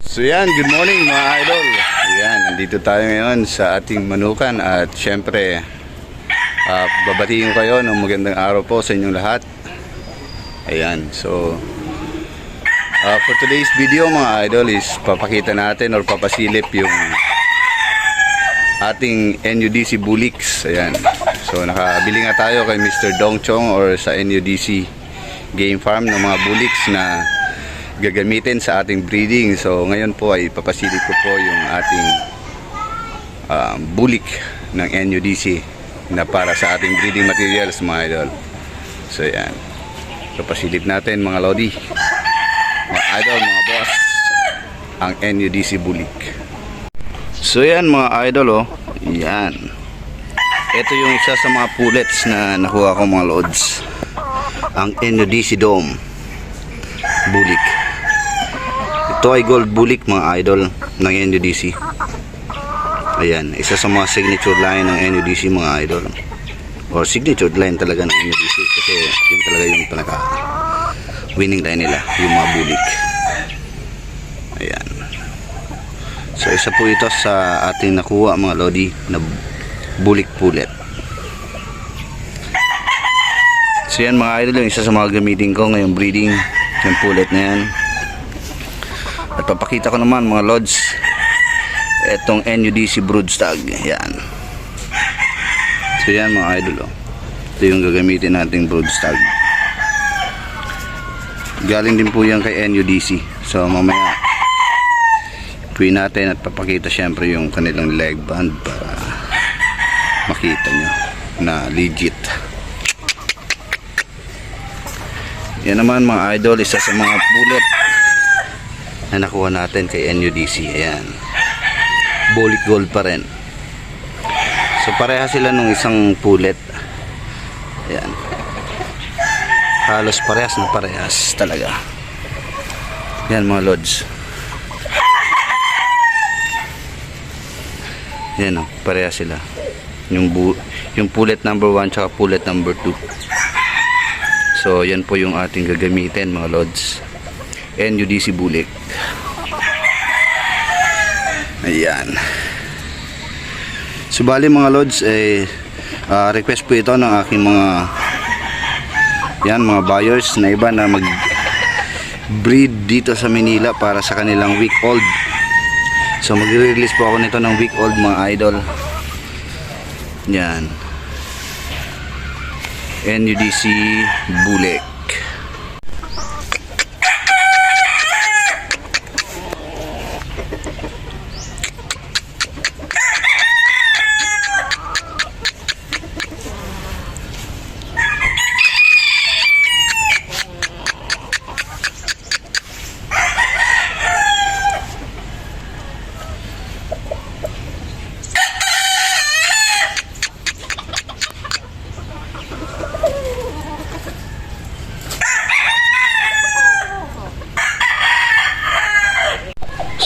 So yan, good morning mga idol. Ayan, nandito tayo ngayon sa ating manukan at syempre babatiin ko kayo ng magandang araw po sa inyong lahat. Ayan, so for today's video mga idol is papakita natin or papasilip yung ating NUDC Bullix. Ayan, so nakabili nga tayo kay Mr. Dongchong or sa NUDC Game Farm ng mga Bullix na gagamitin sa ating breeding. So ngayon po ay papasilip ko po yung ating bulik ng NUDC na para sa ating breeding materials mga idol. So yan, papasilip natin mga lodi, mga idol, mga boss, ang NUDC bulik. So yan mga idol, oh, yan, ito yung isa sa mga pullets na nakuha ko mga lods, ang NUDC Dome bulik. Ito ay gold bulik mga idol ng NUDC. Ayan, isa sa mga signature line ng NUDC mga idol, or signature line talaga ng NUDC kasi yun talaga yung pinaka winning line nila, yung mga bulik. Ayan, so isa po ito sa ating nakuha mga lodi na bulik pullet. So yan mga idol, yung isa sa mga gamitin ko ngayong breeding, yung pullet na yan. At papakita ko naman mga lods etong NUDC broodstag. Yan, so yan mga idol, oh, ito yung gagamitin nating broodstag. Galing din po yan kay NUDC. So mamaya puwi natin at papakita syempre yung kanilang leg band para makita nyo na legit. Yan naman mga idol, isa sa mga pullet na nakuha natin kay NUDC. Ayan, bulik gold pa rin. So pareha sila nung isang pullet. Ayan, halos parehas na parehas talaga. Ayan mga lods, ayan, oh, parehas sila, yung pullet number 1 tsaka pullet number 2. So yan po yung ating gagamitin mga lods, NUDC bulik. Ayan, so bali mga lods, request po ito ng aking mga buyers na iba na mag breed dito sa Manila para sa kanilang week old. So magre-release po ako nito ng week old mga idol. Yan, NUDC bulik.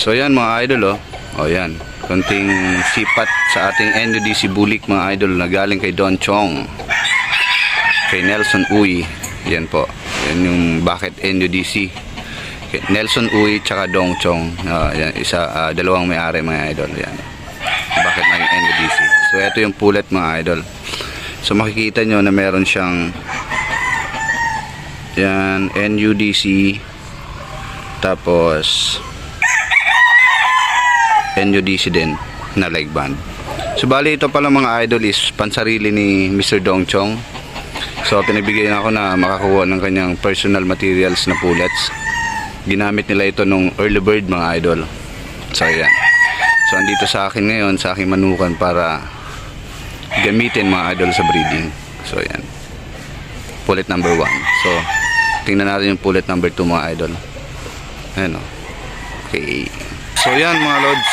So yan mga idol, oh, yan, konting sipat sa ating NUDC bulik mga idol na galing kay Don Chong, kay Nelson Uy. Yan po, yan yung bakit NUDC, kay Nelson Uy tsaka Dong Chong. Yan, dalawang may-ari mga idol. Yan, bakit na yung NUDC. So ito yung pullet mga idol. So makikita nyo na meron siyang yan, NUDC, tapos NUDC din na leg band. So bali ito pala mga idol is pansarili ni Mr. Dongchong. So pinabigyan ako na makakuha ng kanyang personal materials na pullets. Ginamit nila ito nung early bird mga idol. So yan, so andito sa akin ngayon, sa aking manukan para gamitin mga idol sa breeding. So yan, pullet number 1. So tingnan natin yung pullet number 2 mga idol. Ayan, oh. Okay, so yan mga lods,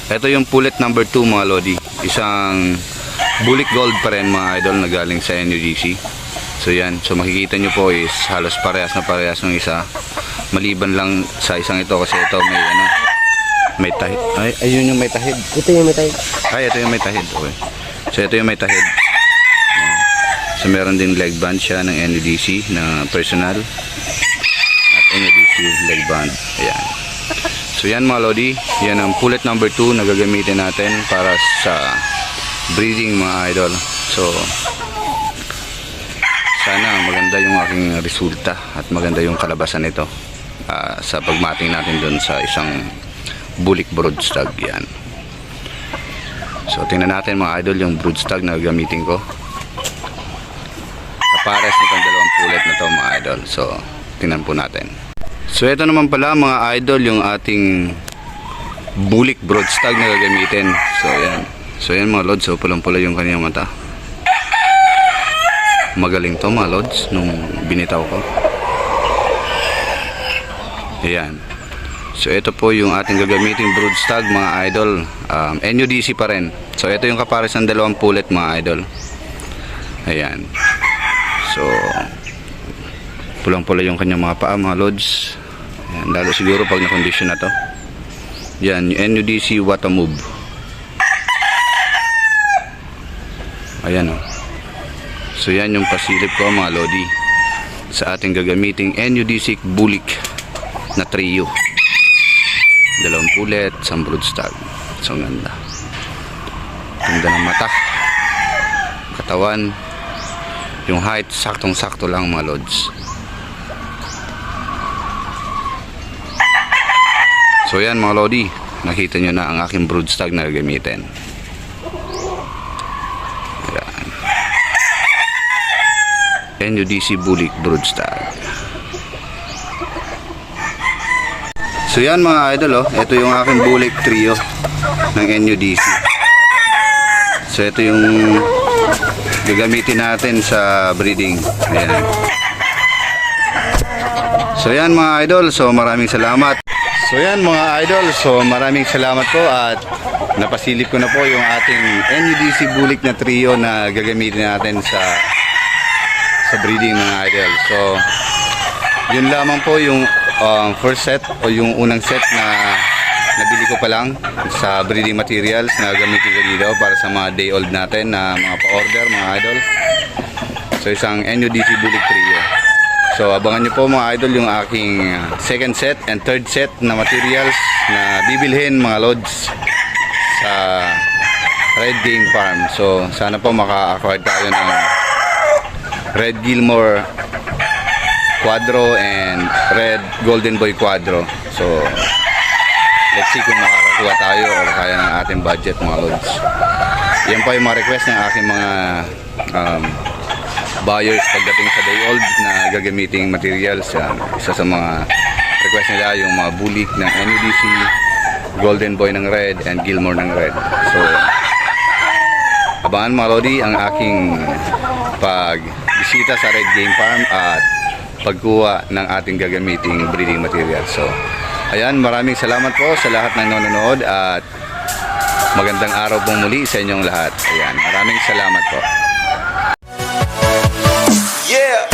ito yung pullet number 2 mga lodi, isang bulik gold pa rin mga idol na galing sa NUDC. So yan, so makikita nyo po is halos parehas na parehas ng isa, maliban lang sa isang ito kasi ito may may tahid. Ay, ayun yung may tahid. Ito yung may tahid. Ay, ito yung may tahid. Okay, so ito yung may tahid. So meron din leg band siya ng NUDC na personal at NUDC leg band. Ayan. So yan mga lodi, yan ang pullet number 2 na gagamitin natin para sa breeding mga idol. So sana maganda yung aking resulta at maganda yung kalabasan nito sa pagmating natin dun sa isang bulik broodstag. Yan. So tingnan natin mga idol yung broodstag na gagamitin ko. Kapares nitong dalawang pullet na to mga idol. So tingnan po natin. So ito naman pala mga idol yung ating bulik broodstag na gagamitin. So yan. So yan mga lods, so pulang-pula yung kanyang mata. Magaling to mga lods nung binitaw ko. Ayan. So ito po yung ating gagamiting broodstag mga idol. NUDC pa rin. So ito yung kapares ng dalawang pullet mga idol. Ayan. So pulang-pula yung kanyang mga paa mga lods. Ayan. Lalo siguro pag na-condition na to. Yan, yung NUDC Watamove. Ayan o. So yan yung pasilip ko mga lodi sa ating gagamiting NUDC bulik na trio. Dalawang pullet, isang broodstag. So ganda. Ganda ng mata. Katawan. Yung height, saktong-sakto lang mga lods. So yan mga lodi, nakita nyo na ang aking broodstag na gagamitin. NUDC bulik broodstag. So yan mga idol oh, ito yung aking bulik trio ng NUDC. So ito yung gagamitin natin sa breeding. Ayan. So yan mga idol, so maraming salamat. So yan mga idol, so maraming salamat po at napasilip ko na po yung ating NUDC bulik na trio na gagamitin natin sa breeding mga idol. So yun lamang po yung first set o yung unang set na nabili ko pa lang sa breeding materials na gamitin ko dito para sa mga day old natin na mga pa-order mga idol. So isang NUDC bulik trio. So abangan nyo po mga idol yung aking second set and third set na materials na bibilhin mga lods sa Red Game Farm. So sana po maka-acquire tayo ng Red Gilmore Quadro and Red Golden Boy Quadro. So let's see kung makakakuha tayo o kaya ng ating budget mga lods. Yan pa yung mga request ng aking mga buyers pagdating sa day old na gagamiting materials. Isa sa mga request nila yung mga bulik ng NUDC, Golden Boy ng Red and Gilmore ng Red. So abangan mga lodi ang aking pagbisita sa Red Game Farm at pagkuha ng ating gagamiting breeding material. So ayan, maraming salamat po sa lahat ng nanonood at magandang araw pong muli sa inyong lahat. Ayan, maraming salamat po. Yeah.